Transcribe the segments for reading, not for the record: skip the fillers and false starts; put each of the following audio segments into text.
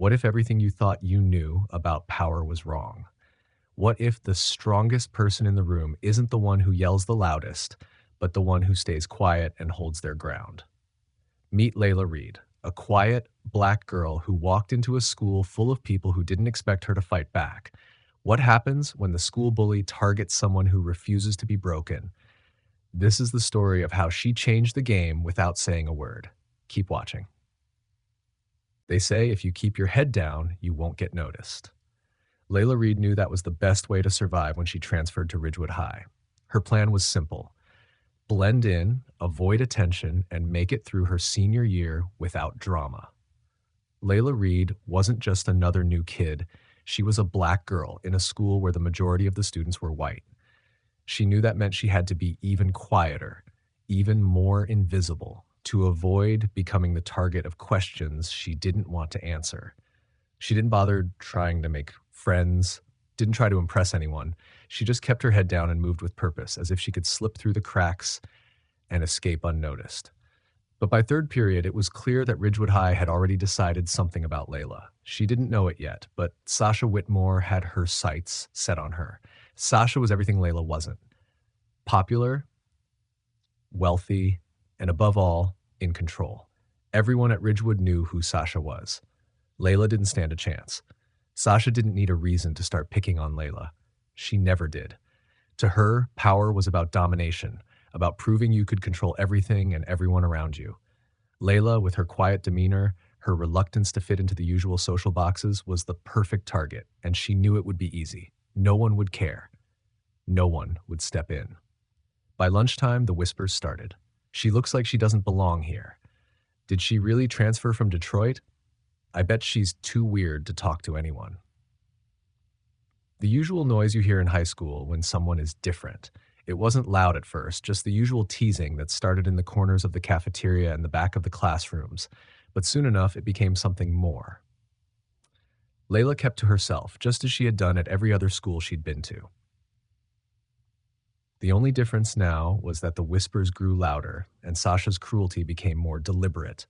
What if everything you thought you knew about power was wrong? What if the strongest person in the room isn't the one who yells the loudest, but the one who stays quiet and holds their ground? Meet Layla Reed, a quiet, black girl who walked into a school full of people who didn't expect her to fight back. What happens when the school bully targets someone who refuses to be broken? This is the story of how she changed the game without saying a word. Keep watching. They say if you keep your head down, you won't get noticed. Layla Reed knew that was the best way to survive when she transferred to Ridgewood High. Her plan was simple: blend in, avoid attention, and make it through her senior year without drama. Layla Reed wasn't just another new kid. She was a black girl in a school where the majority of the students were white. She knew that meant she had to be even quieter, even more invisible, to avoid becoming the target of questions she didn't want to answer. She didn't bother trying to make friends, didn't try to impress anyone. She just kept her head down and moved with purpose, as if she could slip through the cracks and escape unnoticed. But by third period, it was clear that Ridgewood High had already decided something about Layla. She didn't know it yet, but Sasha Whitmore had her sights set on her. Sasha was everything Layla wasn't: popular, wealthy, and above all, in control. Everyone at Ridgewood knew who Sasha was. Layla didn't stand a chance. Sasha didn't need a reason to start picking on Layla. She never did. To her, power was about domination, about proving you could control everything and everyone around you. Layla, with her quiet demeanor, her reluctance to fit into the usual social boxes, was the perfect target, and she knew it would be easy. No one would care. No one would step in. By lunchtime, the whispers started. She looks like she doesn't belong here. Did she really transfer from Detroit? I bet she's too weird to talk to anyone. The usual noise you hear in high school when someone is different. It wasn't loud at first, just the usual teasing that started in the corners of the cafeteria and the back of the classrooms. But soon enough, it became something more. Layla kept to herself, just as she had done at every other school she'd been to. The only difference now was that the whispers grew louder and Sasha's cruelty became more deliberate.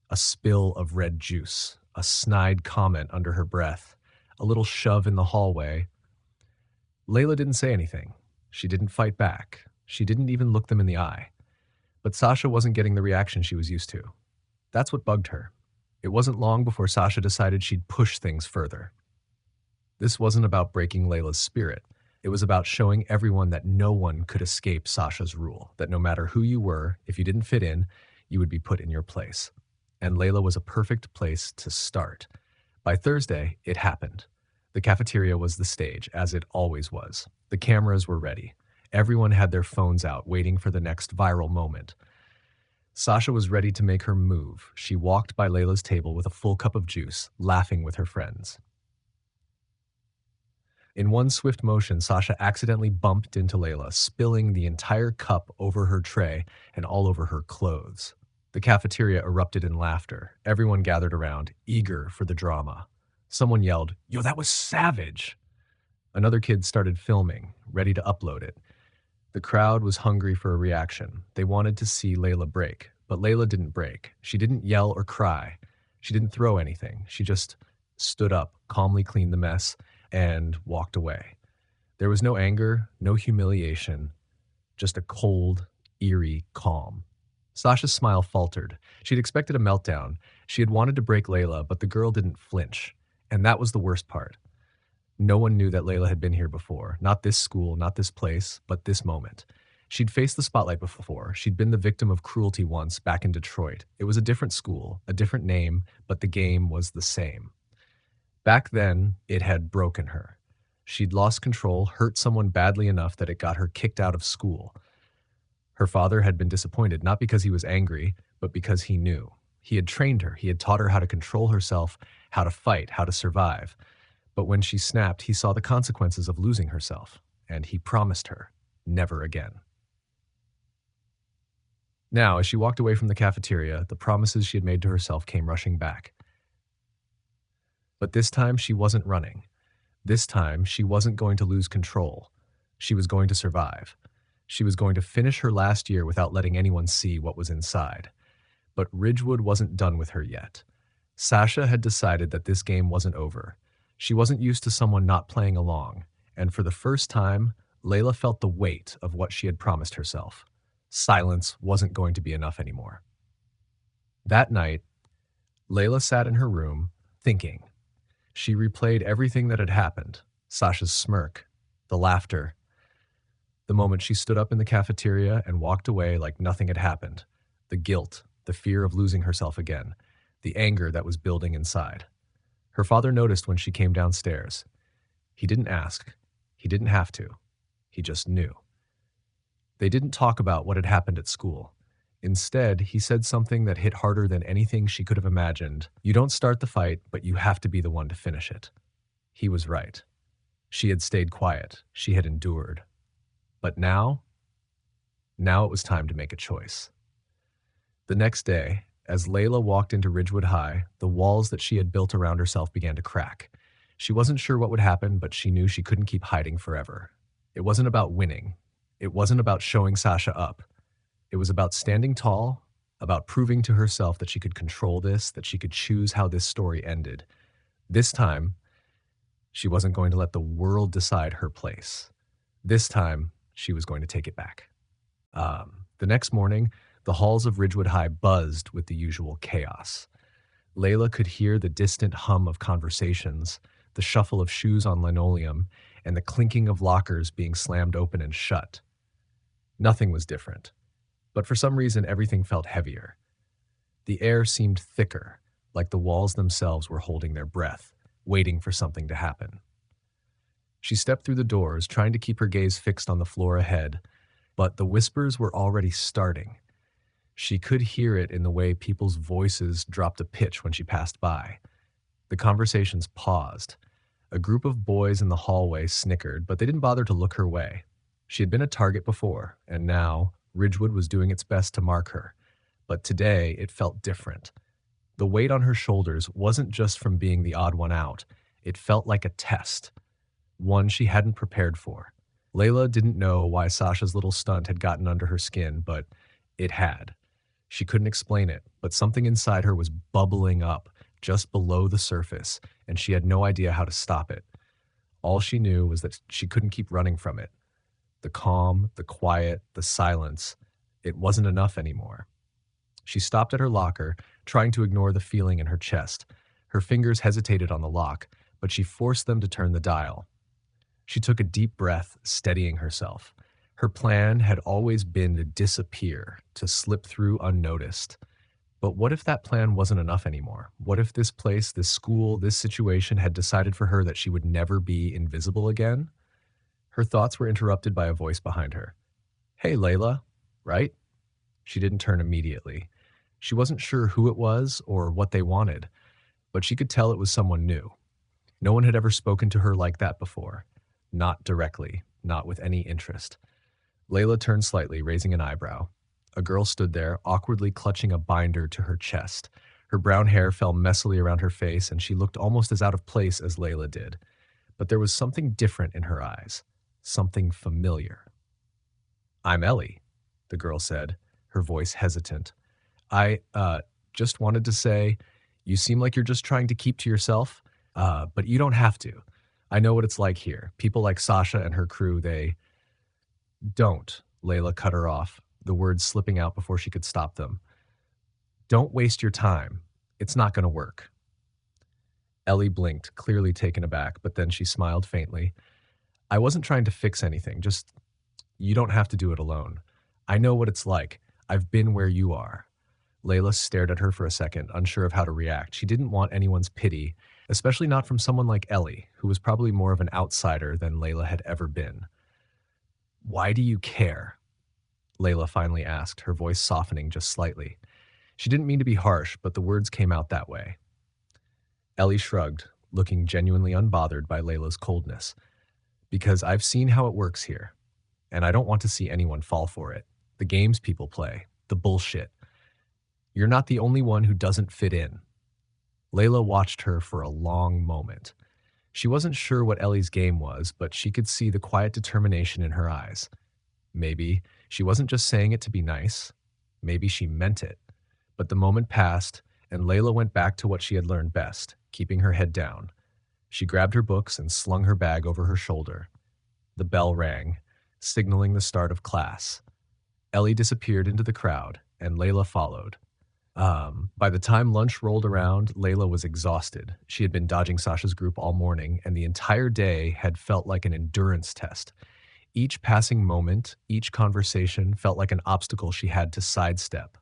A spill of red juice, a snide comment under her breath, a little shove in the hallway. Layla didn't say anything. She didn't fight back. She didn't even look them in the eye. But Sasha wasn't getting the reaction she was used to. That's what bugged her. It wasn't long before Sasha decided she'd push things further. This wasn't about breaking Layla's spirit. It was about showing everyone that no one could escape Sasha's rule, that no matter who you were, if you didn't fit in, you would be put in your place. And Layla was a perfect place to start. By Thursday, it happened. The cafeteria was the stage, as it always was. The cameras were ready. Everyone had their phones out, waiting for the next viral moment. Sasha was ready to make her move. She walked by Layla's table with a full cup of juice, laughing with her friends. In one swift motion, Sasha accidentally bumped into Layla, spilling the entire cup over her tray and all over her clothes. The cafeteria erupted in laughter. Everyone gathered around, eager for the drama. Someone yelled, "Yo, that was savage!" Another kid started filming, ready to upload it. The crowd was hungry for a reaction. They wanted to see Layla break, but Layla didn't break. She didn't yell or cry. She didn't throw anything. She just stood up, calmly cleaned the mess, and walked away. There was no anger, no humiliation, just a cold, eerie calm. Sasha's smile faltered. She'd expected a meltdown. She had wanted to break Layla, but the girl didn't flinch. And that was the worst part. No one knew that Layla had been here before. Not this school, not this place, but this moment. She'd faced the spotlight before. She'd been the victim of cruelty once, back in Detroit. It was a different school, a different name, but the game was the same. Back then, it had broken her. She'd lost control, hurt someone badly enough that it got her kicked out of school. Her father had been disappointed, not because he was angry, but because he knew. He had trained her. He had taught her how to control herself, how to fight, how to survive. But when she snapped, he saw the consequences of losing herself, and he promised her, never again. Now, as she walked away from the cafeteria, the promises she had made to herself came rushing back. But this time, she wasn't running. This time, she wasn't going to lose control. She was going to survive. She was going to finish her last year without letting anyone see what was inside. But Ridgewood wasn't done with her yet. Sasha had decided that this game wasn't over. She wasn't used to someone not playing along, and for the first time, Layla felt the weight of what she had promised herself. Silence wasn't going to be enough anymore. That night, Layla sat in her room, thinking. She replayed everything that had happened: Sasha's smirk, the laughter, the moment she stood up in the cafeteria and walked away like nothing had happened, the guilt, the fear of losing herself again, the anger that was building inside. Her father noticed when she came downstairs. He didn't ask. He didn't have to. He just knew. They didn't talk about what had happened at school. Instead, he said something that hit harder than anything she could have imagined. You don't start the fight, but you have to be the one to finish it. He was right. She had stayed quiet. She had endured. But now it was time to make a choice. The next day, as Layla walked into Ridgewood High, the walls that she had built around herself began to crack. She wasn't sure what would happen, but she knew she couldn't keep hiding forever. It wasn't about winning. It wasn't about showing Sasha up. It was about standing tall, about proving to herself that she could control this, that she could choose how this story ended. This time, she wasn't going to let the world decide her place. This time, she was going to take it back. The next morning, the halls of Ridgewood High buzzed with the usual chaos. Layla could hear the distant hum of conversations, the shuffle of shoes on linoleum, and the clinking of lockers being slammed open and shut. Nothing was different, but for some reason everything felt heavier. The air seemed thicker, like the walls themselves were holding their breath, waiting for something to happen. She stepped through the doors, trying to keep her gaze fixed on the floor ahead, but the whispers were already starting. She could hear it in the way people's voices dropped a pitch when she passed by. The conversations paused. A group of boys in the hallway snickered, but they didn't bother to look her way. She had been a target before, and now Ridgewood was doing its best to mark her. But today it felt different. The weight on her shoulders wasn't just from being the odd one out. It felt like a test, one she hadn't prepared for. Layla didn't know why Sasha's little stunt had gotten under her skin, but it had. She couldn't explain it, but something inside her was bubbling up just below the surface, and she had no idea how to stop it. All she knew was that she couldn't keep running from it. The calm, the quiet, the silence, it wasn't enough anymore. She stopped at her locker, trying to ignore the feeling in her chest. Her fingers hesitated on the lock, but she forced them to turn the dial. She took a deep breath, steadying herself. Her plan had always been to disappear, to slip through unnoticed. But what if that plan wasn't enough anymore? What if this place, this school, this situation had decided for her that she would never be invisible again? Her thoughts were interrupted by a voice behind her. "Hey, Layla," right? She didn't turn immediately. She wasn't sure who it was or what they wanted, but she could tell it was someone new. No one had ever spoken to her like that before. Not directly, not with any interest. Layla turned slightly, raising an eyebrow. A girl stood there, awkwardly clutching a binder to her chest. Her brown hair fell messily around her face, and she looked almost as out of place as Layla did. But there was something different in her eyes, something familiar. "I'm Ellie," the girl said, her voice hesitant. I just wanted to say, you seem like you're just trying to keep to yourself, but you don't have to. I know what it's like here. People like Sasha and her crew, they don't." Layla cut her off, the words slipping out before she could stop them. "Don't waste your time. It's not going to work." Ellie blinked, clearly taken aback, but then she smiled faintly. "I wasn't trying to fix anything, just you don't have to do it alone. I know what it's like. I've been where you are." Layla stared at her for a second, unsure of how to react. She didn't want anyone's pity, especially not from someone like Ellie, who was probably more of an outsider than Layla had ever been. "Why do you care?" Layla finally asked, her voice softening just slightly. She didn't mean to be harsh, but the words came out that way. Ellie shrugged, looking genuinely unbothered by Layla's coldness. "Because I've seen how it works here, and I don't want to see anyone fall for it. The games people play, the bullshit. You're not the only one who doesn't fit in." Layla watched her for a long moment. She wasn't sure what Ellie's game was, but she could see the quiet determination in her eyes. Maybe she wasn't just saying it to be nice. Maybe she meant it. But the moment passed, and Layla went back to what she had learned best, keeping her head down. She grabbed her books and slung her bag over her shoulder. The bell rang, signaling the start of class. Ellie disappeared into the crowd, and Layla followed. By the time lunch rolled around, Layla was exhausted. She had been dodging Sasha's group all morning, and the entire day had felt like an endurance test. Each passing moment, each conversation felt like an obstacle she had to sidestep.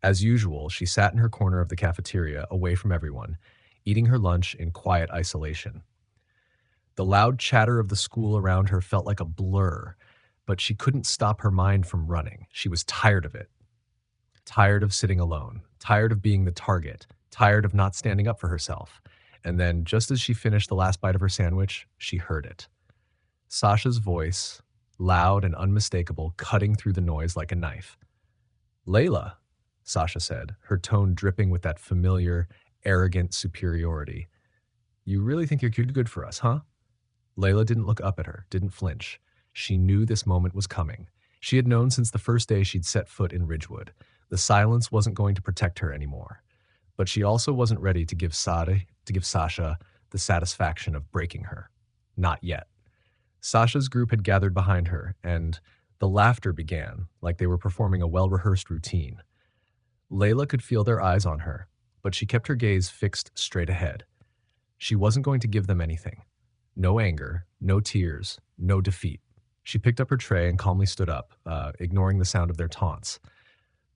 As usual, she sat in her corner of the cafeteria, away from everyone, eating her lunch in quiet isolation. The loud chatter of the school around her felt like a blur, but she couldn't stop her mind from running. She was tired of it. Tired of sitting alone, tired of being the target, tired of not standing up for herself. And then, just as she finished the last bite of her sandwich, she heard it. Sasha's voice, loud and unmistakable, cutting through the noise like a knife. "Layla," Sasha said, her tone dripping with that familiar, arrogant superiority. "You really think you're good for us, huh?" Layla didn't look up at her, didn't flinch. She knew this moment was coming. She had known since the first day she'd set foot in Ridgewood. The silence wasn't going to protect her anymore. But she also wasn't ready to give Sasha the satisfaction of breaking her. Not yet. Sasha's group had gathered behind her, and the laughter began, like they were performing a well-rehearsed routine. Layla could feel their eyes on her, but she kept her gaze fixed straight ahead. She wasn't going to give them anything. No anger, no tears, no defeat. She picked up her tray and calmly stood up, ignoring the sound of their taunts.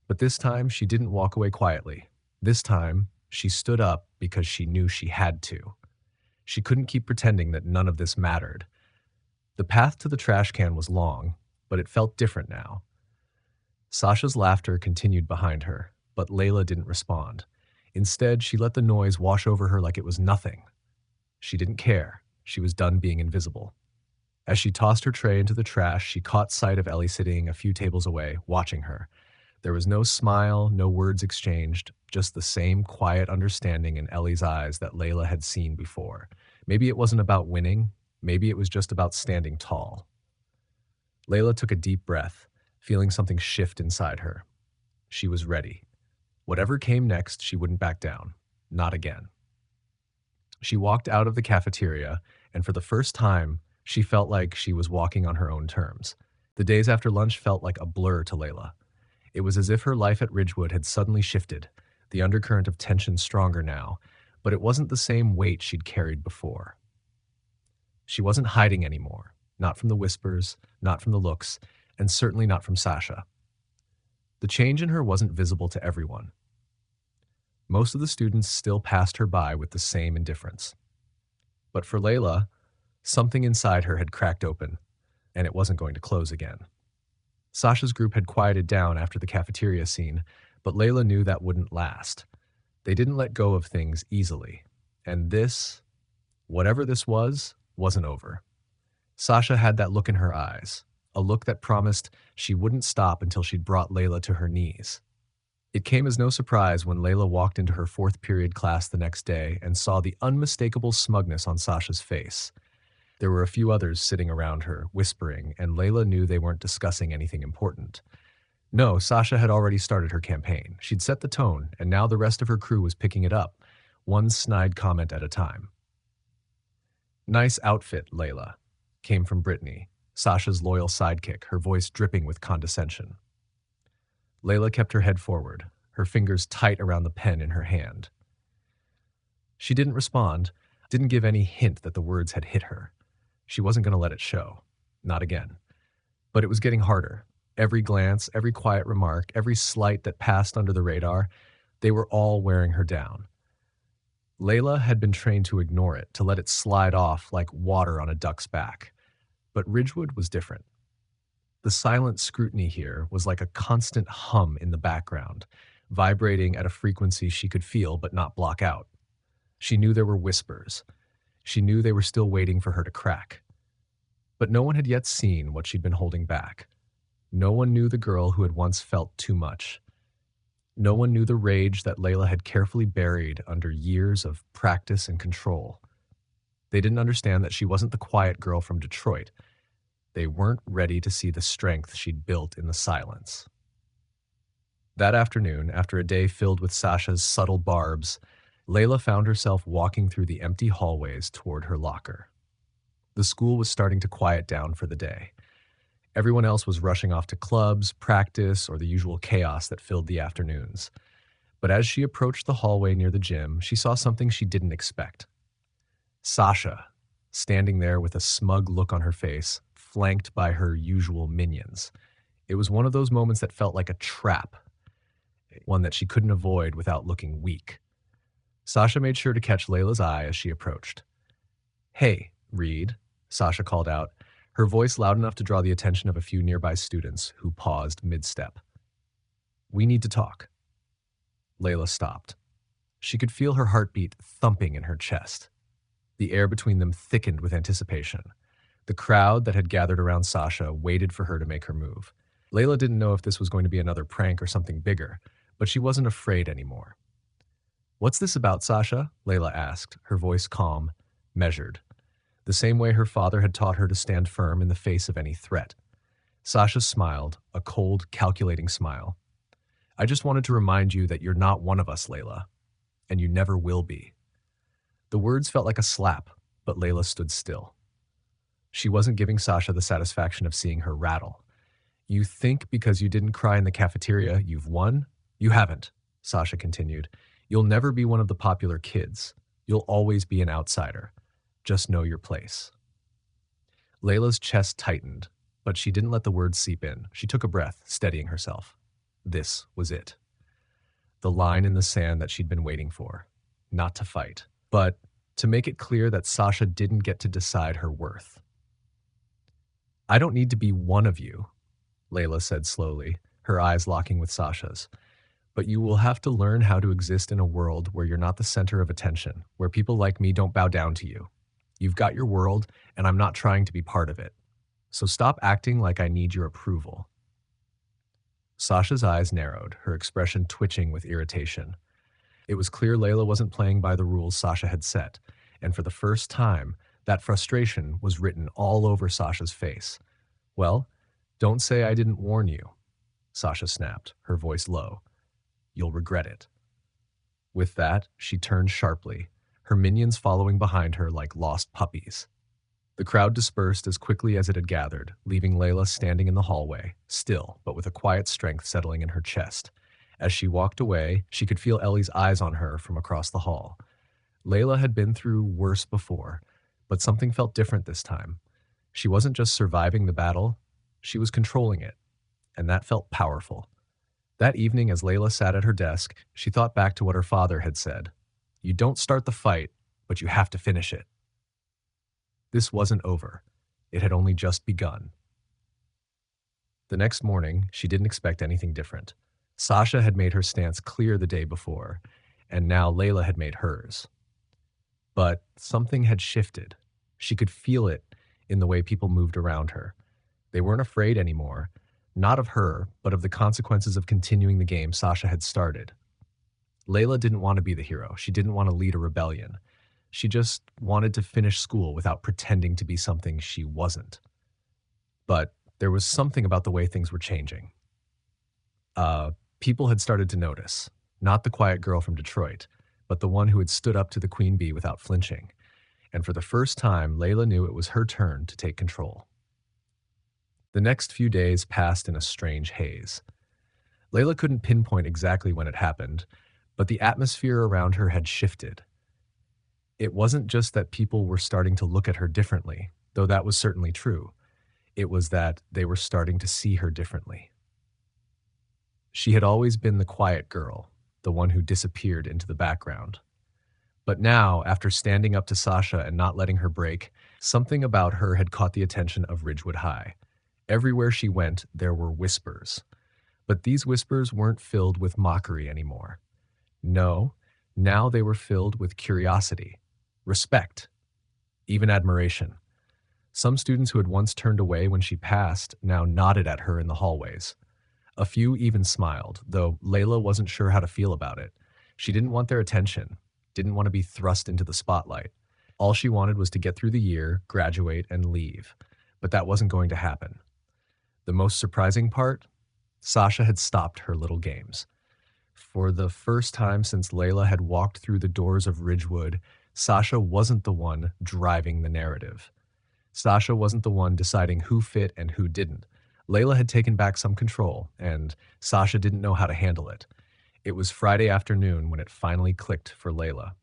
But this time, she didn't walk away quietly. This time, she stood up because she knew she had to. She couldn't keep pretending that none of this mattered. The path to the trash can was long, but it felt different now. Sasha's laughter continued behind her, but Layla didn't respond. Instead, she let the noise wash over her like it was nothing. She didn't care. She was done being invisible. As she tossed her tray into the trash, she caught sight of Ellie sitting a few tables away, watching her. There was no smile, no words exchanged, just the same quiet understanding in Ellie's eyes that Layla had seen before. Maybe it wasn't about winning. Maybe it was just about standing tall. Layla took a deep breath, feeling something shift inside her. She was ready. Whatever came next, she wouldn't back down. Not again. She walked out of the cafeteria, and for the first time, she felt like she was walking on her own terms. The days after lunch felt like a blur to Layla. It was as if her life at Ridgewood had suddenly shifted, the undercurrent of tension stronger now, but it wasn't the same weight she'd carried before. She wasn't hiding anymore, not from the whispers, not from the looks, and certainly not from Sasha. The change in her wasn't visible to everyone. Most of the students still passed her by with the same indifference. But for Layla, something inside her had cracked open, and it wasn't going to close again. Sasha's group had quieted down after the cafeteria scene, but Layla knew that wouldn't last. They didn't let go of things easily. And this, whatever this was, wasn't over. Sasha had that look in her eyes, a look that promised she wouldn't stop until she'd brought Layla to her knees. It came as no surprise when Layla walked into her fourth period class the next day and saw the unmistakable smugness on Sasha's face. There were a few others sitting around her, whispering, and Layla knew they weren't discussing anything important. No, Sasha had already started her campaign. She'd set the tone, and now the rest of her crew was picking it up, one snide comment at a time. "Nice outfit, Layla," came from Brittany, Sasha's loyal sidekick, her voice dripping with condescension. Layla kept her head forward, her fingers tight around the pen in her hand. She didn't respond, didn't give any hint that the words had hit her. She wasn't going to let it show. Not again. But it was getting harder. Every glance, every quiet remark, every slight that passed under the radar, they were all wearing her down. Layla had been trained to ignore it, to let it slide off like water on a duck's back. But Ridgewood was different. The silent scrutiny here was like a constant hum in the background, vibrating at a frequency she could feel but not block out. She knew there were whispers. She knew they were still waiting for her to crack. But no one had yet seen what she'd been holding back. No one knew the girl who had once felt too much. No one knew the rage that Layla had carefully buried under years of practice and control. They didn't understand that she wasn't the quiet girl from Detroit. They weren't ready to see the strength she'd built in the silence. That afternoon, after a day filled with Sasha's subtle barbs, Layla found herself walking through the empty hallways toward her locker. The school was starting to quiet down for the day. Everyone else was rushing off to clubs, practice, or the usual chaos that filled the afternoons. But as she approached the hallway near the gym, she saw something she didn't expect. Sasha, standing there with a smug look on her face, flanked by her usual minions. It was one of those moments that felt like a trap, one that she couldn't avoid without looking weak. Sasha made sure to catch Layla's eye as she approached. "Hey, Reed," Sasha called out, her voice loud enough to draw the attention of a few nearby students who paused mid-step. "We need to talk." Layla stopped. She could feel her heartbeat thumping in her chest. The air between them thickened with anticipation. The crowd that had gathered around Sasha waited for her to make her move. Layla didn't know if this was going to be another prank or something bigger, but she wasn't afraid anymore. "What's this about, Sasha?" Layla asked, her voice calm, measured, the same way her father had taught her to stand firm in the face of any threat. Sasha smiled, a cold, calculating smile. "I just wanted to remind you that you're not one of us, Layla, and you never will be." The words felt like a slap, but Layla stood still. She wasn't giving Sasha the satisfaction of seeing her rattle. "You think because you didn't cry in the cafeteria, you've won? You haven't," Sasha continued. "You'll never be one of the popular kids. You'll always be an outsider. Just know your place." Layla's chest tightened, but she didn't let the words seep in. She took a breath, steadying herself. This was it. The line in the sand that she'd been waiting for. Not to fight, but to make it clear that Sasha didn't get to decide her worth. "I don't need to be one of you," Layla said slowly, her eyes locking with Sasha's. "But you will have to learn how to exist in a world where you're not the center of attention, where people like me don't bow down to you. You've got your world, and I'm not trying to be part of it. So stop acting like I need your approval." Sasha's eyes narrowed, her expression twitching with irritation. It was clear Layla wasn't playing by the rules Sasha had set, and for the first time, that frustration was written all over Sasha's face. "Well, don't say I didn't warn you," Sasha snapped, her voice low. "You'll regret it." With that, she turned sharply, her minions following behind her like lost puppies. The crowd dispersed as quickly as it had gathered, leaving Layla standing in the hallway, still, but with a quiet strength settling in her chest. As she walked away, she could feel Ellie's eyes on her from across the hall. Layla had been through worse before, but something felt different this time. She wasn't just surviving the battle, she was controlling it, and that felt powerful. That evening, as Layla sat at her desk, she thought back to what her father had said. "You don't start the fight, but you have to finish it." This wasn't over. It had only just begun. The next morning, she didn't expect anything different. Sasha had made her stance clear the day before, and now Layla had made hers. But something had shifted. She could feel it in the way people moved around her. They weren't afraid anymore, not of her, but of the consequences of continuing the game Sasha had started. Layla didn't want to be the hero. She didn't want to lead a rebellion. She just wanted to finish school without pretending to be something she wasn't. But there was something about the way things were changing. People had started to notice, not the quiet girl from Detroit, but the one who had stood up to the queen bee without flinching. And for the first time, Layla knew it was her turn to take control. The next few days passed in a strange haze. Layla couldn't pinpoint exactly when it happened, but the atmosphere around her had shifted. It wasn't just that people were starting to look at her differently, though that was certainly true. It was that they were starting to see her differently. She had always been the quiet girl, the one who disappeared into the background. But now, after standing up to Sasha and not letting her break, something about her had caught the attention of Ridgewood High. Everywhere she went, there were whispers. But these whispers weren't filled with mockery anymore. No, now they were filled with curiosity, respect, even admiration. Some students who had once turned away when she passed now nodded at her in the hallways. A few even smiled, though Layla wasn't sure how to feel about it. She didn't want their attention, didn't want to be thrust into the spotlight. All she wanted was to get through the year, graduate, and leave. But that wasn't going to happen. The most surprising part? Sasha had stopped her little games. For the first time since Layla had walked through the doors of Ridgewood, Sasha wasn't the one driving the narrative. Sasha wasn't the one deciding who fit and who didn't. Layla had taken back some control, and Sasha didn't know how to handle it. It was Friday afternoon when it finally clicked for Layla.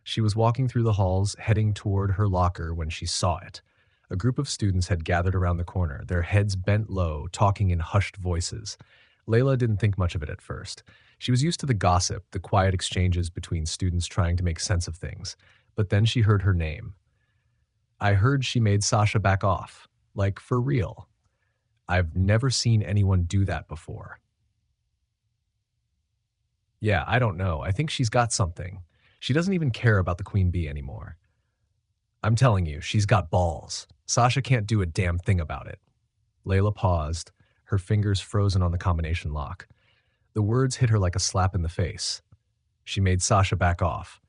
She was walking through the halls, heading toward her locker when she saw it. A group of students had gathered around the corner, their heads bent low, talking in hushed voices. Layla didn't think much of it at first. She was used to the gossip, the quiet exchanges between students trying to make sense of things. But then she heard her name. I heard she made Sasha back off. Like, for real. I've never seen anyone do that before. Yeah, I don't know. I think she's got something. She doesn't even care about the queen bee anymore. I'm telling you, she's got balls. Sasha can't do a damn thing about it. Layla paused, her fingers frozen on the combination lock. The words hit her like a slap in the face. She made Sasha back off.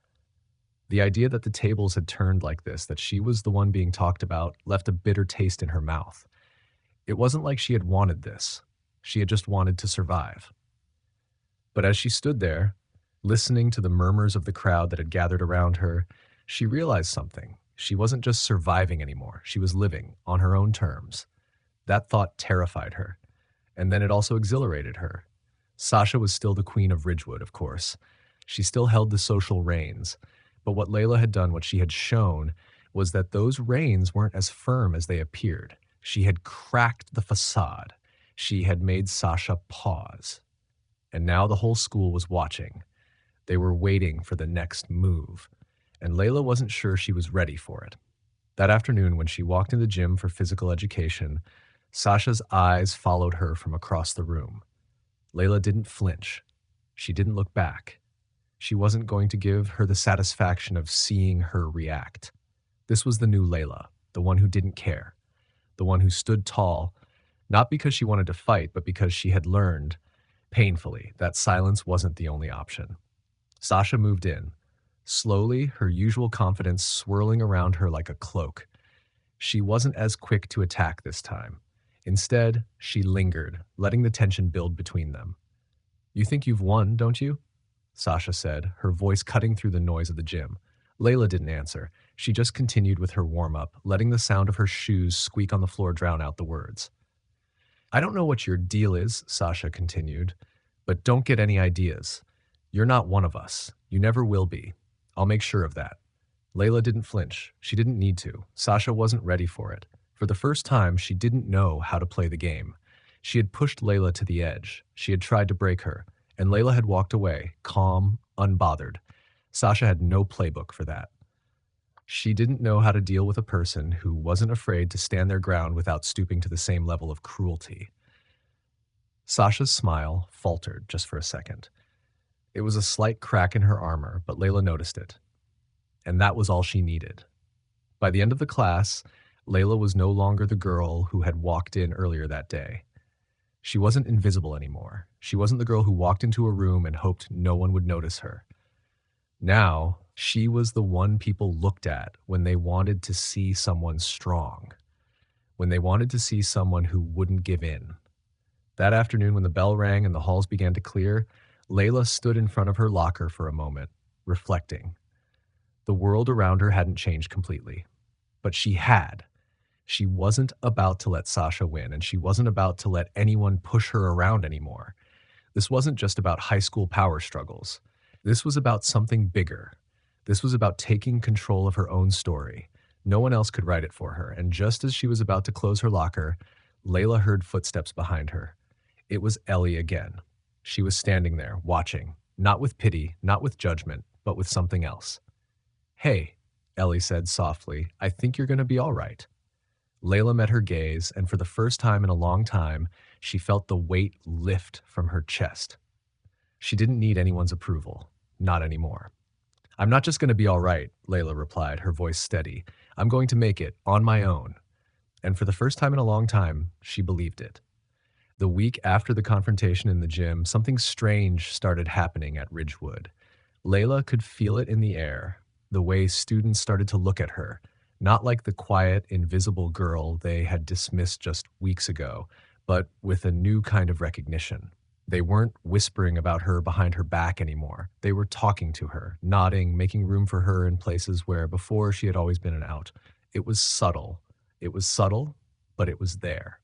The idea that the tables had turned like this, that she was the one being talked about, left a bitter taste in her mouth. It wasn't like she had wanted this. She had just wanted to survive. But as she stood there, listening to the murmurs of the crowd that had gathered around her, she realized something. She wasn't just surviving anymore. She was living on her own terms. That thought terrified her. And then it also exhilarated her. Sasha was still the queen of Ridgewood, of course. She still held the social reins. But what Layla had done, what she had shown, was that those reins weren't as firm as they appeared. She had cracked the facade. She had made Sasha pause. And now the whole school was watching. They were waiting for the next move. And Layla wasn't sure she was ready for it. That afternoon, when she walked in the gym for physical education, Sasha's eyes followed her from across the room. Layla didn't flinch. She didn't look back. She wasn't going to give her the satisfaction of seeing her react. This was the new Layla, the one who didn't care, the one who stood tall, not because she wanted to fight, but because she had learned, painfully, that silence wasn't the only option. Sasha moved in, slowly, her usual confidence swirling around her like a cloak. She wasn't as quick to attack this time. Instead, she lingered, letting the tension build between them. You think you've won, don't you? Sasha said, her voice cutting through the noise of the gym. Layla didn't answer. She just continued with her warm-up, letting the sound of her shoes squeak on the floor drown out the words. I don't know what your deal is, Sasha continued, but don't get any ideas. You're not one of us. You never will be. I'll make sure of that. Layla didn't flinch. She didn't need to. Sasha wasn't ready for it. For the first time, she didn't know how to play the game. She had pushed Layla to the edge. She had tried to break her, and Layla had walked away, calm, unbothered. Sasha had no playbook for that. She didn't know how to deal with a person who wasn't afraid to stand their ground without stooping to the same level of cruelty. Sasha's smile faltered just for a second. It was a slight crack in her armor, but Layla noticed it. And that was all she needed. By the end of the class, Layla was no longer the girl who had walked in earlier that day. She wasn't invisible anymore. She wasn't the girl who walked into a room and hoped no one would notice her. Now, she was the one people looked at when they wanted to see someone strong, when they wanted to see someone who wouldn't give in. That afternoon, when the bell rang and the halls began to clear, Layla stood in front of her locker for a moment, reflecting. The world around her hadn't changed completely, but she had. She wasn't about to let Sasha win, and she wasn't about to let anyone push her around anymore. This wasn't just about high school power struggles. This was about something bigger. This was about taking control of her own story. No one else could write it for her, and just as she was about to close her locker, Layla heard footsteps behind her. It was Ellie again. She was standing there, watching, not with pity, not with judgment, but with something else. Hey, Ellie said softly, I think you're going to be all right. Layla met her gaze, and for the first time in a long time, she felt the weight lift from her chest. She didn't need anyone's approval. Not anymore. I'm not just going to be all right, Layla replied, her voice steady. I'm going to make it, on my own. And for the first time in a long time, she believed it. The week after the confrontation in the gym, something strange started happening at Ridgewood. Layla could feel it in the air, the way students started to look at her, not like the quiet, invisible girl they had dismissed just weeks ago, but with a new kind of recognition. They weren't whispering about her behind her back anymore. They were talking to her, nodding, making room for her in places where before she had always been an out. It was subtle. It was subtle, but it was there.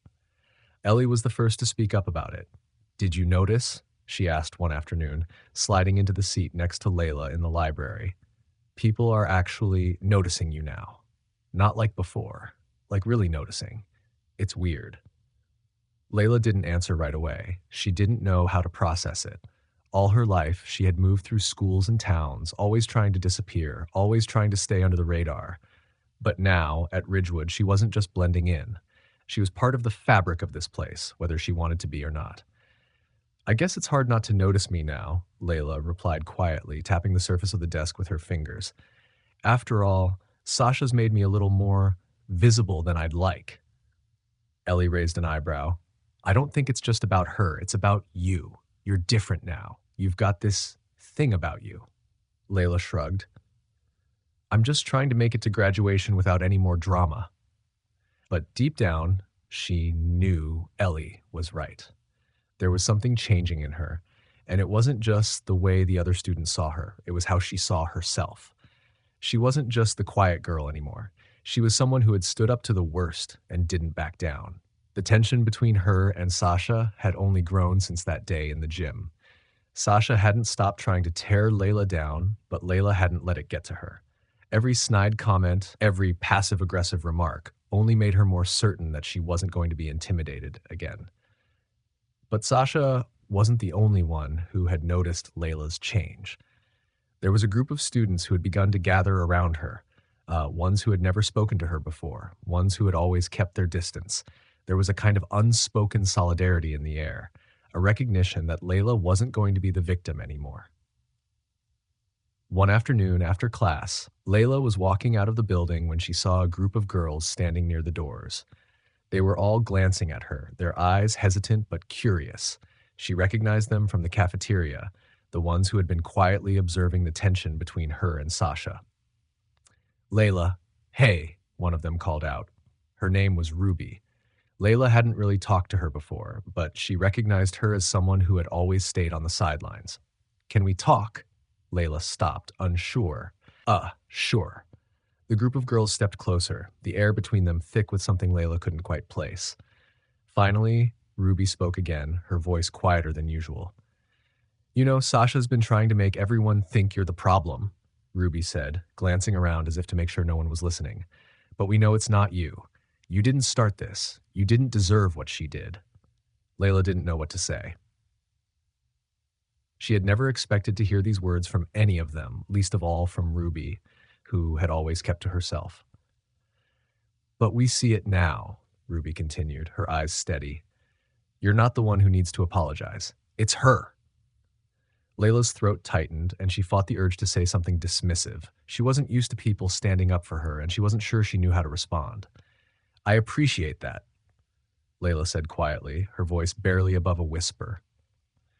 Ellie was the first to speak up about it. "Did you notice?" she asked one afternoon, sliding into the seat next to Layla in the library. "People are actually noticing you now. Not like before. Like really noticing. It's weird." Layla didn't answer right away. She didn't know how to process it. All her life, she had moved through schools and towns, always trying to disappear, always trying to stay under the radar. But now, at Ridgewood, she wasn't just blending in. She was part of the fabric of this place, whether she wanted to be or not. "I guess it's hard not to notice me now," Layla replied quietly, tapping the surface of the desk with her fingers. "After all, Sasha's made me a little more visible than I'd like." Ellie raised an eyebrow. "I don't think it's just about her. It's about you. You're different now. You've got this thing about you." Layla shrugged. "I'm just trying to make it to graduation without any more drama." But deep down, she knew Ellie was right. There was something changing in her, and it wasn't just the way the other students saw her. It was how she saw herself. She wasn't just the quiet girl anymore. She was someone who had stood up to the worst and didn't back down. The tension between her and Sasha had only grown since that day in the gym. Sasha hadn't stopped trying to tear Layla down, but Layla hadn't let it get to her. Every snide comment, every passive-aggressive remark only made her more certain that she wasn't going to be intimidated again. But Sasha wasn't the only one who had noticed Layla's change. There was a group of students who had begun to gather around her, ones who had never spoken to her before, ones who had always kept their distance. There was a kind of unspoken solidarity in the air, a recognition that Layla wasn't going to be the victim anymore. One afternoon after class, Layla was walking out of the building when she saw a group of girls standing near the doors. They were all glancing at her, their eyes hesitant but curious. She recognized them from the cafeteria, the ones who had been quietly observing the tension between her and Sasha. "Layla, hey," one of them called out. Her name was Ruby. Layla hadn't really talked to her before, but she recognized her as someone who had always stayed on the sidelines. "Can we talk?" Layla stopped, unsure. Sure." The group of girls stepped closer, the air between them thick with something Layla couldn't quite place. Finally, Ruby spoke again, her voice quieter than usual. "You know, Sasha's been trying to make everyone think you're the problem," Ruby said, glancing around as if to make sure no one was listening. "But we know it's not you. You didn't start this. You didn't deserve what she did." Layla didn't know what to say. She had never expected to hear these words from any of them, least of all from Ruby, who had always kept to herself. "But we see it now," Ruby continued, her eyes steady. "You're not the one who needs to apologize. It's her." Layla's throat tightened, and she fought the urge to say something dismissive. She wasn't used to people standing up for her, and she wasn't sure she knew how to respond. "I appreciate that," Layla said quietly, her voice barely above a whisper.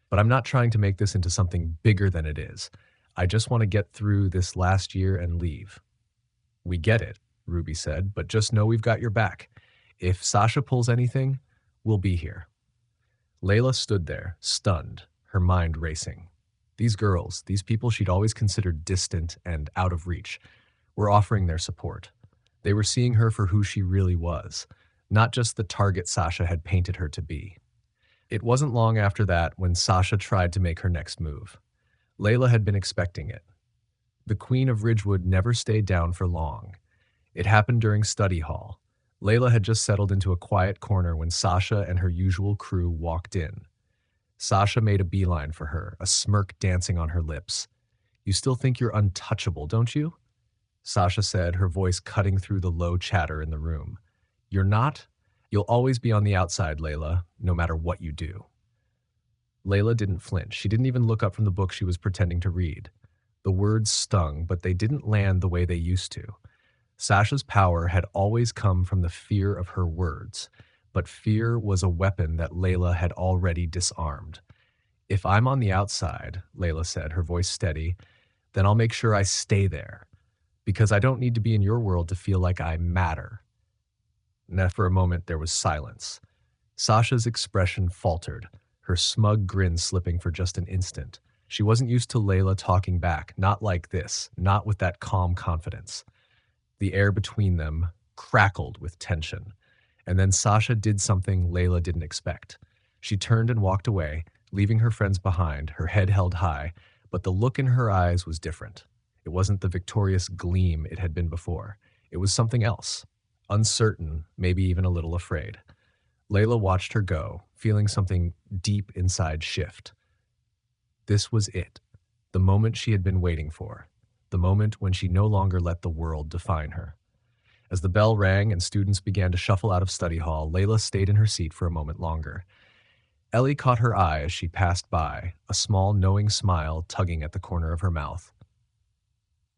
"But I'm not trying to make this into something bigger than it is. I just want to get through this last year and leave." "We get it," Ruby said, "but just know we've got your back. If Sasha pulls anything, we'll be here." Layla stood there, stunned, her mind racing. These girls, these people she'd always considered distant and out of reach, were offering their support. They were seeing her for who she really was, not just the target Sasha had painted her to be. It wasn't long after that when Sasha tried to make her next move. Layla had been expecting it. The Queen of Ridgewood never stayed down for long. It happened during study hall. Layla had just settled into a quiet corner when Sasha and her usual crew walked in. Sasha made a beeline for her, a smirk dancing on her lips. "You still think you're untouchable, don't you?" Sasha said, her voice cutting through the low chatter in the room. "You're not? You'll always be on the outside, Layla, no matter what you do." Layla didn't flinch. She didn't even look up from the book she was pretending to read. The words stung, but they didn't land the way they used to. Sasha's power had always come from the fear of her words, but fear was a weapon that Layla had already disarmed. "If I'm on the outside," Layla said, her voice steady, "then I'll make sure I stay there, because I don't need to be in your world to feel like I matter." And for a moment, there was silence. Sasha's expression faltered, her smug grin slipping for just an instant. She wasn't used to Layla talking back, not like this, not with that calm confidence. The air between them crackled with tension. And then Sasha did something Layla didn't expect. She turned and walked away, leaving her friends behind, her head held high, but the look in her eyes was different. It wasn't the victorious gleam it had been before. It was something else, uncertain, maybe even a little afraid. Layla watched her go, feeling something deep inside shift. This was it, the moment she had been waiting for, the moment when she no longer let the world define her. As the bell rang and students began to shuffle out of study hall, Layla stayed in her seat for a moment longer. Ellie caught her eye as she passed by, a small, knowing smile tugging at the corner of her mouth.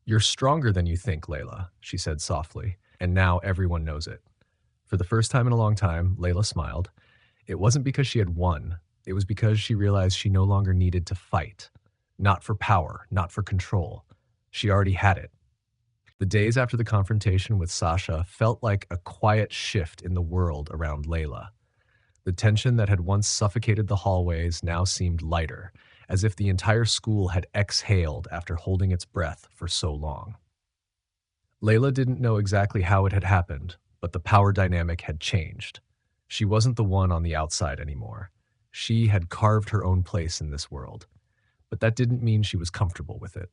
"You're stronger than you think, Layla," she said softly, "and now everyone knows it." For the first time in a long time, Layla smiled. It wasn't because she had won. It was because she realized she no longer needed to fight. Not for power, not for control. She already had it. The days after the confrontation with Sasha felt like a quiet shift in the world around Layla. The tension that had once suffocated the hallways now seemed lighter, as if the entire school had exhaled after holding its breath for so long. Layla didn't know exactly how it had happened, but the power dynamic had changed. She wasn't the one on the outside anymore. She had carved her own place in this world, but that didn't mean she was comfortable with it.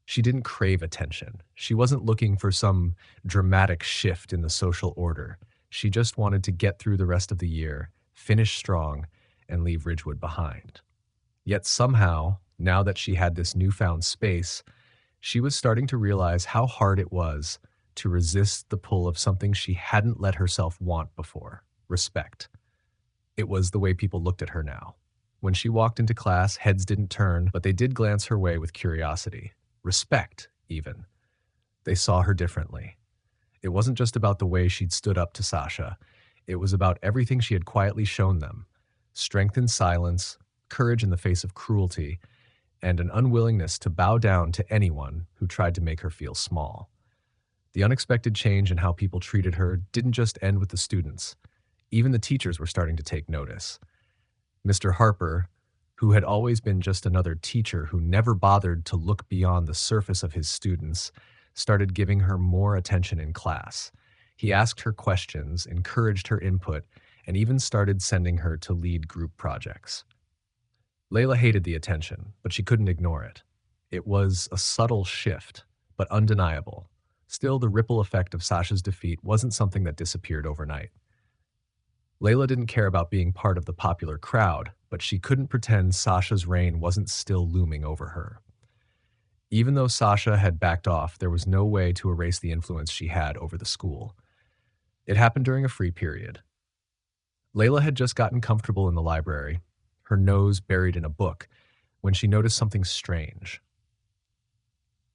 She didn't crave attention. She wasn't looking for some dramatic shift in the social order. She just wanted to get through the rest of the year, finish strong, and leave Ridgewood behind. Yet somehow, now that she had this newfound space, she was starting to realize how hard it was to resist the pull of something she hadn't let herself want before: respect. It was the way people looked at her now. When she walked into class, heads didn't turn, but they did glance her way with curiosity. Respect, even. They saw her differently. It wasn't just about the way she'd stood up to Sasha. It was about everything she had quietly shown them: strength in silence, courage in the face of cruelty, and an unwillingness to bow down to anyone who tried to make her feel small. The unexpected change in how people treated her didn't just end with the students. Even the teachers were starting to take notice. Mr. Harper, who had always been just another teacher who never bothered to look beyond the surface of his students, started giving her more attention in class. He asked her questions, encouraged her input, and even started sending her to lead group projects. Layla hated the attention, but she couldn't ignore it. It was a subtle shift, but undeniable. Still, the ripple effect of Sasha's defeat wasn't something that disappeared overnight. Layla didn't care about being part of the popular crowd, but she couldn't pretend Sasha's reign wasn't still looming over her. Even though Sasha had backed off, there was no way to erase the influence she had over the school. It happened during a free period. Layla had just gotten comfortable in the library, her nose buried in a book, when she noticed something strange.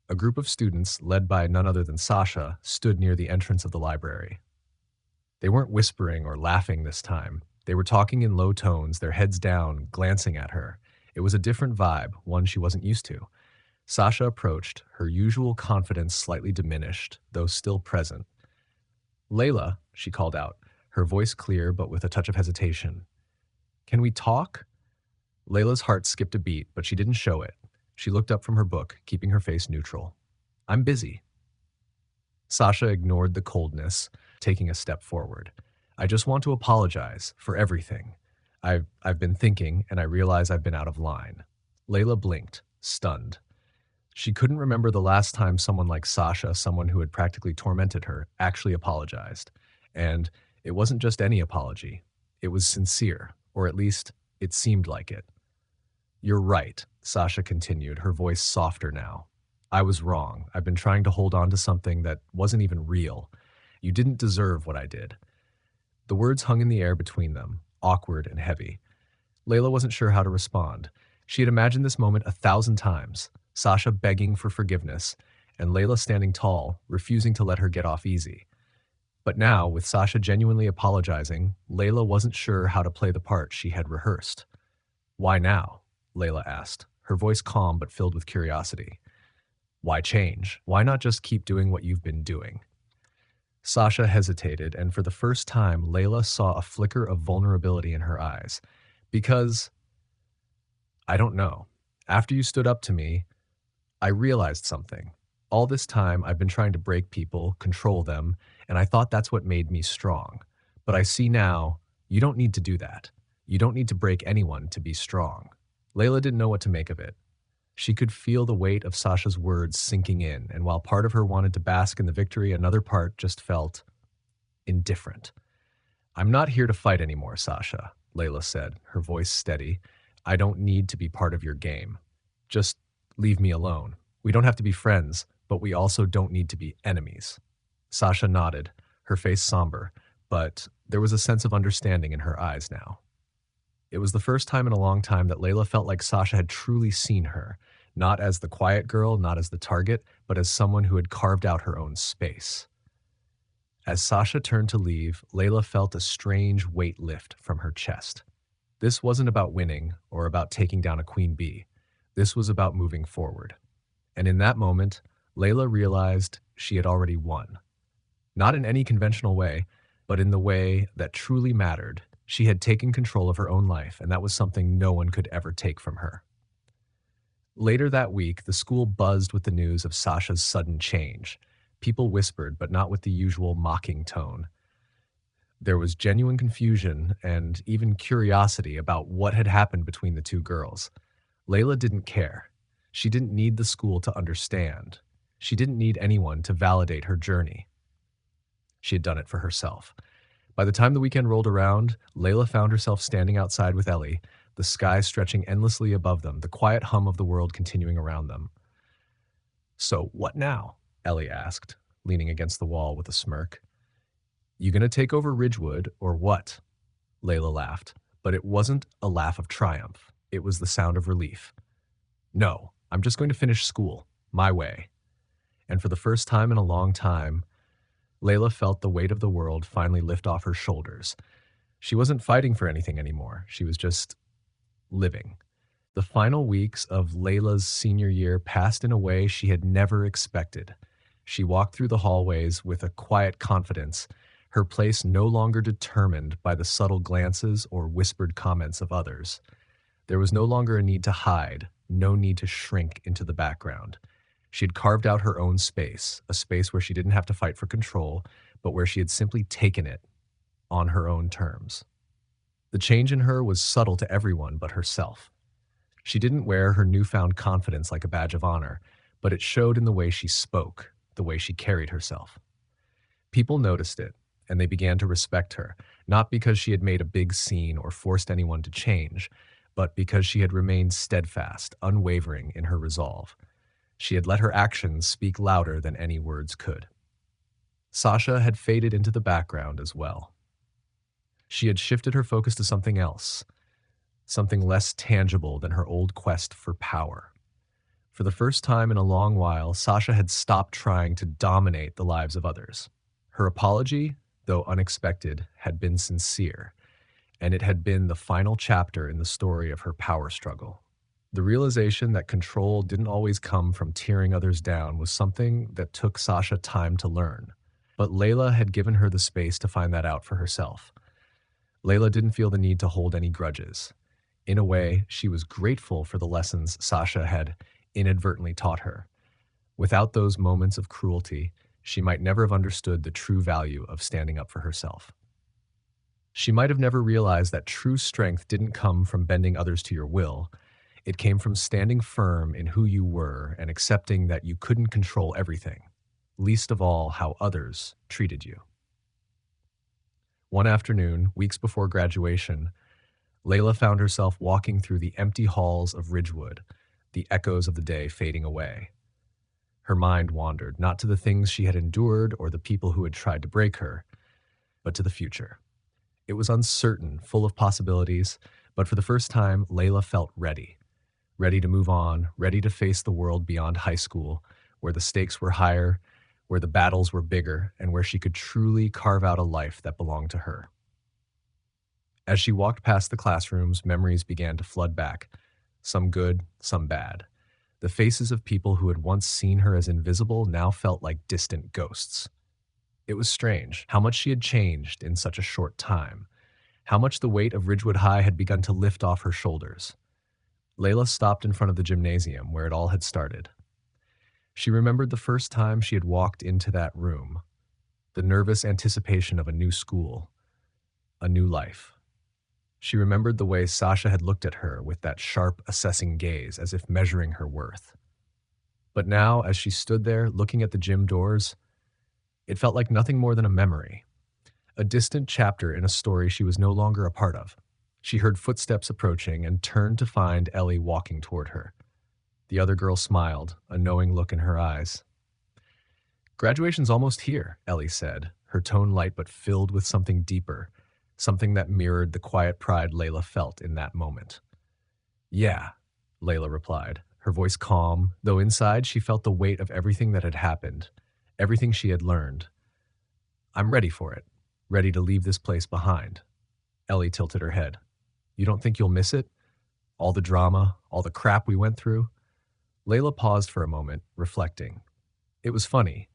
A group of students, led by none other than Sasha, stood near the entrance of the library. They weren't whispering or laughing this time. They were talking in low tones, their heads down, glancing at her. It was a different vibe, one she wasn't used to. Sasha approached, her usual confidence slightly diminished, though still present. "Layla," she called out, her voice clear but with a touch of hesitation. "Can we talk?" Layla's heart skipped a beat, but she didn't show it. She looked up from her book, keeping her face neutral. "I'm busy." Sasha ignored the coldness, taking a step forward. "I just want to apologize for everything. I've been thinking, and I realize I've been out of line." Layla blinked, stunned. She couldn't remember the last time someone like Sasha, someone who had practically tormented her, actually apologized. And it wasn't just any apology. It was sincere, or at least it seemed like it. "You're right," Sasha continued, her voice softer now. "I was wrong. I've been trying to hold on to something that wasn't even real. You didn't deserve what I did." The words hung in the air between them, awkward and heavy. Layla wasn't sure how to respond. She had imagined this moment 1,000 times, Sasha begging for forgiveness, and Layla standing tall, refusing to let her get off easy. But now, with Sasha genuinely apologizing, Layla wasn't sure how to play the part she had rehearsed. "Why now?" Layla asked, her voice calm but filled with curiosity. "Why change? Why not just keep doing what you've been doing?" Sasha hesitated, and for the first time, Layla saw a flicker of vulnerability in her eyes. Because, I don't know, after you stood up to me, I realized something. All this time, I've been trying to break people, control them, and I thought that's what made me strong. But I see now, you don't need to do that. You don't need to break anyone to be strong. Layla didn't know what to make of it. She could feel the weight of Sasha's words sinking in, and while part of her wanted to bask in the victory, another part just felt indifferent. I'm not here to fight anymore, Sasha, Layla said, her voice steady. I don't need to be part of your game. Just leave me alone. We don't have to be friends, but we also don't need to be enemies. Sasha nodded, her face somber, but there was a sense of understanding in her eyes now. It was the first time in a long time that Layla felt like Sasha had truly seen her, not as the quiet girl, not as the target, but as someone who had carved out her own space. As Sasha turned to leave, Layla felt a strange weight lift from her chest. This wasn't about winning or about taking down a queen bee. This was about moving forward. And in that moment, Layla realized she had already won. Not in any conventional way, but in the way that truly mattered. She had taken control of her own life, and that was something no one could ever take from her. Later that week, the school buzzed with the news of Sasha's sudden change. People whispered, but not with the usual mocking tone. There was genuine confusion and even curiosity about what had happened between the two girls. Layla didn't care. She didn't need the school to understand. She didn't need anyone to validate her journey. She had done it for herself. By the time the weekend rolled around, Layla found herself standing outside with Ellie, the sky stretching endlessly above them, the quiet hum of the world continuing around them. So, what now? Ellie asked, leaning against the wall with a smirk. You gonna take over Ridgewood, or what? Layla laughed, but it wasn't a laugh of triumph. It was the sound of relief. No, I'm just going to finish school, my way. And for the first time in a long time, Layla felt the weight of the world finally lift off her shoulders. She wasn't fighting for anything anymore. She was just living. The final weeks of Layla's senior year passed in a way she had never expected. She walked through the hallways with a quiet confidence, her place no longer determined by the subtle glances or whispered comments of others. There was no longer a need to hide, no need to shrink into the background. She had carved out her own space, a space where she didn't have to fight for control, but where she had simply taken it on her own terms. The change in her was subtle to everyone but herself. She didn't wear her newfound confidence like a badge of honor, but it showed in the way she spoke, the way she carried herself. People noticed it, and they began to respect her, not because she had made a big scene or forced anyone to change, but because she had remained steadfast, unwavering in her resolve. She had let her actions speak louder than any words could. Sasha had faded into the background as well. She had shifted her focus to something else, something less tangible than her old quest for power. For the first time in a long while, Sasha had stopped trying to dominate the lives of others. Her apology, though unexpected, had been sincere, and it had been the final chapter in the story of her power struggle. The realization that control didn't always come from tearing others down was something that took Sasha time to learn. But Layla had given her the space to find that out for herself. Layla didn't feel the need to hold any grudges. In a way, she was grateful for the lessons Sasha had inadvertently taught her. Without those moments of cruelty, she might never have understood the true value of standing up for herself. She might have never realized that true strength didn't come from bending others to your will. It came from standing firm in who you were and accepting that you couldn't control everything, least of all how others treated you. One afternoon, weeks before graduation, Layla found herself walking through the empty halls of Ridgewood, the echoes of the day fading away. Her mind wandered, not to the things she had endured or the people who had tried to break her, but to the future. It was uncertain, full of possibilities, but for the first time, Layla felt ready. Ready to move on, ready to face the world beyond high school, where the stakes were higher, where the battles were bigger, and where she could truly carve out a life that belonged to her. As she walked past the classrooms, memories began to flood back, some good, some bad. The faces of people who had once seen her as invisible now felt like distant ghosts. It was strange how much she had changed in such a short time, how much the weight of Ridgewood High had begun to lift off her shoulders. Layla stopped in front of the gymnasium where it all had started. She remembered the first time she had walked into that room, the nervous anticipation of a new school, a new life. She remembered the way Sasha had looked at her with that sharp, assessing gaze as if measuring her worth. But now, as she stood there looking at the gym doors, it felt like nothing more than a memory, a distant chapter in a story she was no longer a part of. She heard footsteps approaching and turned to find Ellie walking toward her. The other girl smiled, a knowing look in her eyes. "Graduation's almost here," Ellie said, her tone light but filled with something deeper, something that mirrored the quiet pride Layla felt in that moment. "Yeah," Layla replied, her voice calm, though inside she felt the weight of everything that had happened, everything she had learned. "I'm ready for it, ready to leave this place behind." Ellie tilted her head. "You don't think you'll miss it? All the drama, all the crap we went through?" Layla paused for a moment, reflecting. It was funny.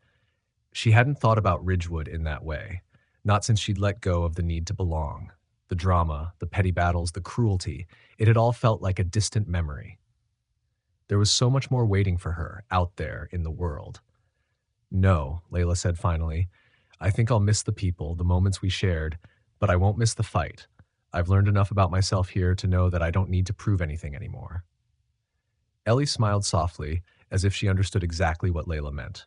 She hadn't thought about Ridgewood in that way, not since she'd let go of the need to belong. The drama, the petty battles, the cruelty, it had all felt like a distant memory. There was so much more waiting for her out there in the world. "No," Layla said finally. "I think I'll miss the people, the moments we shared, but I won't miss the fight. I've learned enough about myself here to know that I don't need to prove anything anymore." Ellie smiled softly, as if she understood exactly what Layla meant.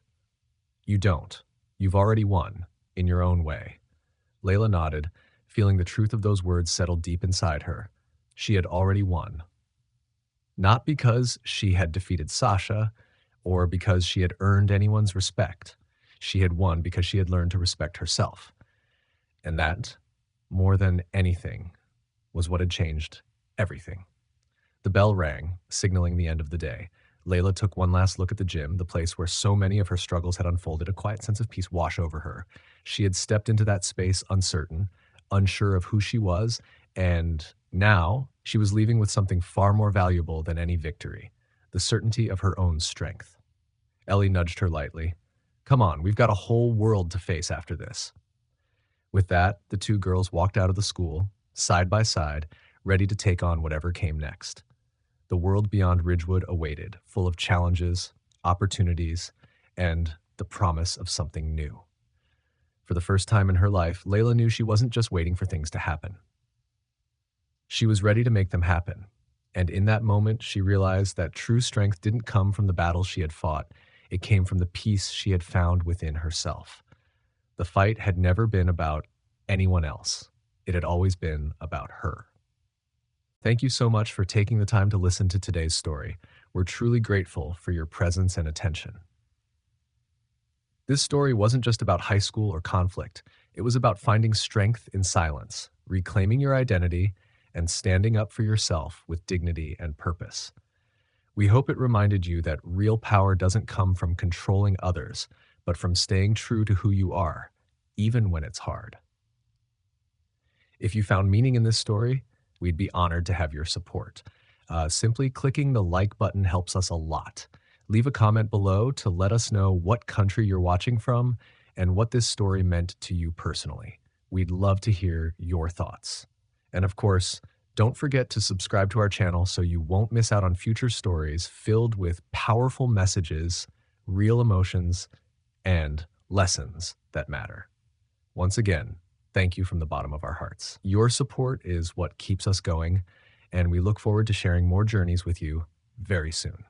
"You don't. You've already won, in your own way." Layla nodded, feeling the truth of those words settle deep inside her. She had already won. Not because she had defeated Sasha, or because she had earned anyone's respect. She had won because she had learned to respect herself. And that, more than anything, was what had changed everything. The bell rang, signaling the end of the day. Layla took one last look at the gym, the place where so many of her struggles had unfolded, a quiet sense of peace wash over her. She had stepped into that space uncertain, unsure of who she was, and now she was leaving with something far more valuable than any victory, the certainty of her own strength. Ellie nudged her lightly. "Come on, we've got a whole world to face after this." With that, the two girls walked out of the school, side by side, ready to take on whatever came next. The world beyond Ridgewood awaited, full of challenges, opportunities, and the promise of something new. For the first time in her life, Layla knew she wasn't just waiting for things to happen. She was ready to make them happen. And in that moment, she realized that true strength didn't come from the battles she had fought. It came from the peace she had found within herself. The fight had never been about anyone else. It had always been about her. Thank you so much for taking the time to listen to today's story. We're truly grateful for your presence and attention. This story wasn't just about high school or conflict. It was about finding strength in silence, reclaiming your identity, and standing up for yourself with dignity and purpose. We hope it reminded you that real power doesn't come from controlling others, but from staying true to who you are, even when it's hard. If you found meaning in this story, we'd be honored to have your support. Simply clicking the like button helps us a lot. Leave a comment below to let us know what country you're watching from and what this story meant to you personally. We'd love to hear your thoughts. And of course, don't forget to subscribe to our channel so you won't miss out on future stories filled with powerful messages, real emotions, and lessons that matter. Once again, thank you from the bottom of our hearts. Your support is what keeps us going, and we look forward to sharing more journeys with you very soon.